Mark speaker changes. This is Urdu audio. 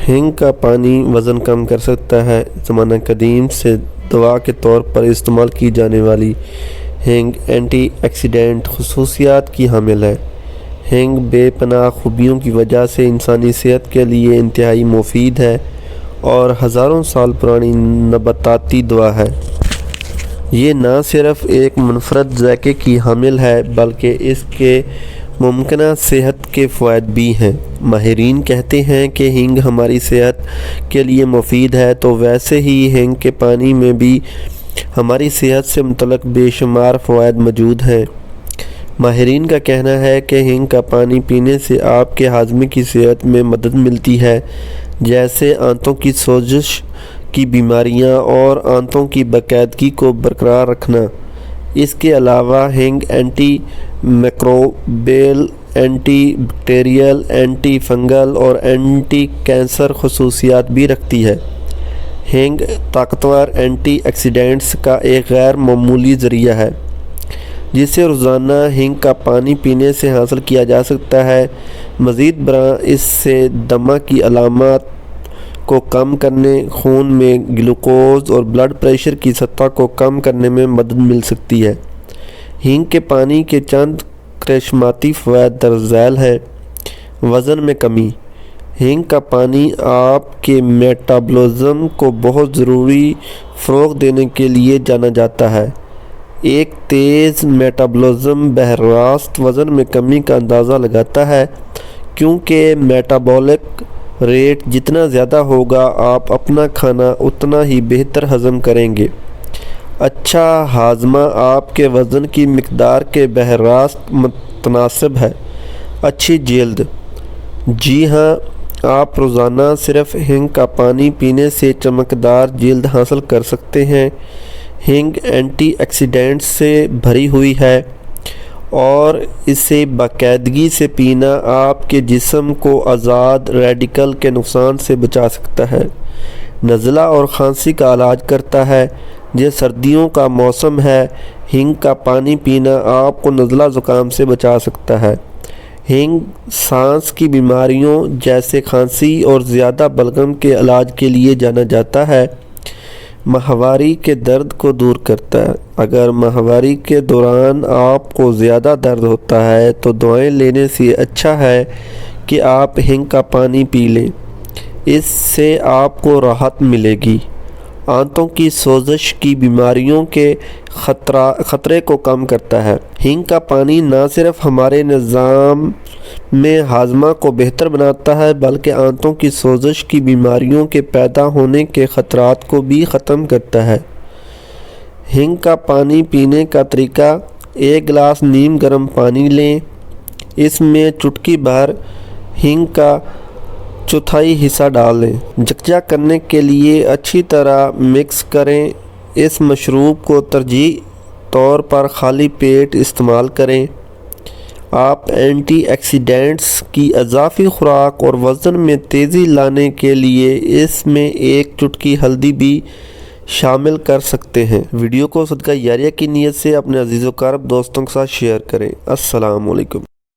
Speaker 1: ہینگ کا پانی وزن کم کر سکتا ہے۔ زمانہ قدیم سے دوا کے طور پر استعمال کی جانے والی ہینگ اینٹی آکسیڈنٹ خصوصیات کی حامل ہے۔ ہینگ بے پناہ خوبیوں کی وجہ سے انسانی صحت کے لیے انتہائی مفید ہے اور ہزاروں سال پرانی نباتاتی دوا ہے۔ یہ نہ صرف ایک منفرد ذائقے کی حامل ہے بلکہ اس کے ممکنہ صحت کے فوائد بھی ہیں۔ ماہرین کہتے ہیں کہ ہینگ ہماری صحت کے لیے مفید ہے، تو ویسے ہی ہینگ کے پانی میں بھی ہماری صحت سے متعلق بے شمار فوائد موجود ہیں۔ ماہرین کا کہنا ہے کہ ہینگ کا پانی پینے سے آپ کے ہاضمے کی صحت میں مدد ملتی ہے، جیسے آنتوں کی سوزش کی بیماریاں اور آنتوں کی باقاعدگی کو برقرار رکھنا۔ اس کے علاوہ ہینگ anti microbial, anti bacterial, anti fungal اور اینٹی کینسر خصوصیات بھی رکھتی ہے۔ ہینگ طاقتور اینٹی آکسیڈنٹس کا ایک غیر معمولی ذریعہ ہے جسے روزانہ ہینگ کا پانی پینے سے حاصل کیا جا سکتا ہے۔ مزید برآں اس سے دمہ کی علامات کو کم کرنے، خون میں گلوکوز اور بلڈ پریشر کی سطح کو کم کرنے میں مدد مل سکتی ہے۔ ہینگ کے پانی کے چند کرشماتی فوائد درج ذیل ہیں۔ وزن میں کمی۔ ہینگ کا پانی آپ کے میٹابولزم کو بہت ضروری فروغ دینے کے لیے جانا جاتا ہے۔ ایک تیز میٹابولزم براہ راست وزن میں کمی کا اندازہ لگاتا ہے، کیونکہ میٹابولک ریٹ جتنا زیادہ ہوگا آپ اپنا کھانا اتنا ہی بہتر ہضم کریں گے۔ اچھا ہاضمہ آپ کے وزن کی مقدار کے براہ راست متناسب ہے۔ اچھی جلد۔ جی ہاں، آپ روزانہ صرف ہینگ کا پانی پینے سے چمکدار جلد حاصل کر سکتے ہیں۔ ہینگ اینٹی آکسیڈنٹس سے بھری ہوئی ہے اور اسے باقاعدگی سے پینا آپ کے جسم کو آزاد ریڈیکل کے نقصان سے بچا سکتا ہے۔ نزلہ اور کھانسی کا علاج کرتا ہے۔ یہ سردیوں کا موسم ہے، ہینگ کا پانی پینا آپ کو نزلہ زکام سے بچا سکتا ہے۔ ہینگ سانس کی بیماریوں جیسے کھانسی اور زیادہ بلغم کے علاج کے لیے جانا جاتا ہے۔ ماہواری کے درد کو دور کرتا ہے۔ اگر ماہواری کے دوران آپ کو زیادہ درد ہوتا ہے تو دوائیں لینے سے اچھا ہے کہ آپ ہینگ کا پانی پی لیں، اس سے آپ کو راحت ملے گی۔ آنتوں کی سوزش کی بیماریوں کے خطرے کو کم کرتا ہے۔ ہینگ کا پانی نہ صرف ہمارے نظام میں ہاضمہ کو بہتر بناتا ہے بلکہ آنتوں کی سوزش کی بیماریوں کے پیدا ہونے کے خطرات کو بھی ختم کرتا ہے۔ ہینگ کا پانی پینے کا طریقہ: ایک گلاس نیم گرم پانی لیں، اس میں چٹکی بھر ہینگ کا چوتھائی حصہ ڈالیں۔ یکجا کرنے کے لیے اچھی طرح مکس کریں۔ اس مشروب کو ترجیحی طور پر خالی پیٹ استعمال کریں۔ آپ اینٹی آکسیڈنٹس کی اضافی خوراک اور وزن میں تیزی لانے کے لیے اس میں ایک چٹکی ہلدی بھی شامل کر سکتے ہیں۔ ویڈیو کو صدقہ جاریہ کی نیت سے اپنے عزیز و اقارب دوستوں کے ساتھ شیئر کریں۔ السلام علیکم۔